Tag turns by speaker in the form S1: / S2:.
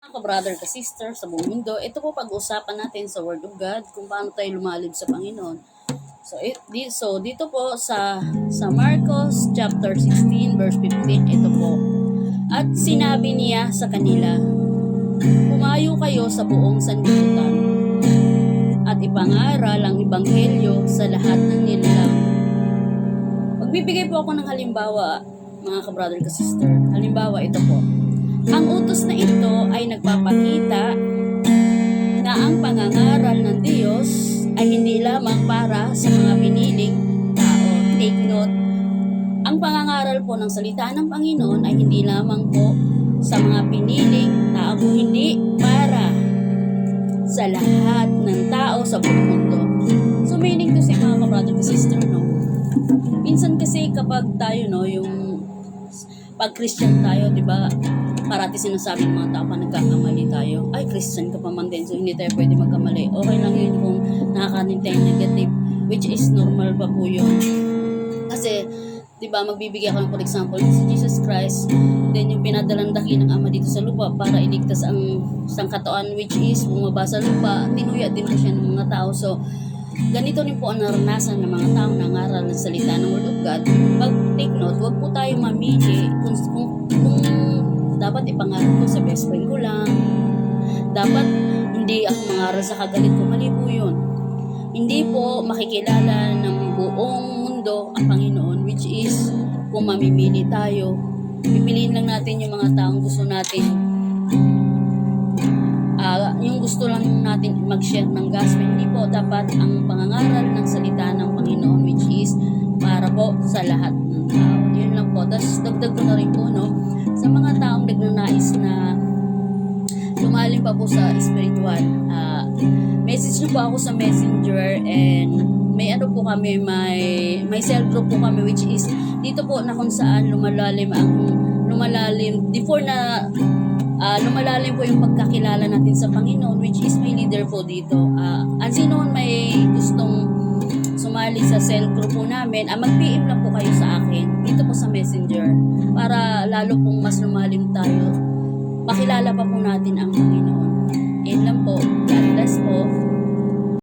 S1: Ka-brother, ka-sister sa buong mundo, ito po pag-uusapan natin sa Word of God kung paano tayo lumalib sa Panginoon. So dito po sa Marcos chapter 16 verse 15, ito po. At sinabi niya sa kanila, "Pumayo kayo sa buong sanlibutan at ipangaral ang ebanghelyo sa lahat ng nilalang." Magbibigay po ako ng halimbawa, mga ka-brother, ka-sister. Halimbawa, ito po. Ang utos na ito ay nagpapakita na ang pangangaral ng Diyos ay hindi lamang para sa mga piniling tao. Take note, ang pangangaral po ng salita ng Panginoon ay hindi lamang po sa mga piniling tao, hindi para sa lahat ng tao sa buong mundo. So meaning to say, mga ka-brother, ka-sister, no? Minsan kasi kapag tayo, no, yung pag Christian tayo, di ba, parati sinasabi ng mga tao pa nagkakamali tayo. Ay, Christian ka pa man din, so hindi tayo pwede magkamali. Okay lang yun kung nakakanin tayo negative, which is normal pa po yun. Kasi, di ba, magbibigay ako for example, si Jesus Christ, then yung pinadalang daki ng Ama dito sa lupa para iligtas ang sangkatauhan, which is bumaba sa lupa, tinuya din po siya ng mga tao. So, ganito rin po ang naranasan ng mga tao na ngaral ng salita ng Word of God. Pag take note, huwag po tayo mamili kung dapat ipangaral ko sa best friend ko lang. Dapat hindi ako mangaral sa kagalit ko. Mali po yun. Hindi po makikilala ng buong mundo ang Panginoon, which is kung mamimili tayo, pipiliin lang natin yung mga taong gusto natin. Yung gusto lang natin mag-share ng gospel. Hindi po dapat ang pangangaral ng salita ng Panginoon, which is para po sa lahat ng tao. Yun lang po. Tapos dagdag ko na rin po, no, sa mga taong nagnanais na lumalim pa po sa spiritual, message nyo po ako sa messenger, and may ano po kami, may cell group po kami, which is dito po na kung saan lumalalim before na lumalalim po yung pagkakilala natin sa Panginoon, which is may leader po dito. Ang sino may gustong sumali sa cell group po namin, mag-PM lang po kayo sa akin dito po sa messenger para lalo pong mas lumalim tayo, makilala pa po natin ang Panginoon. Yan lang po. God bless po.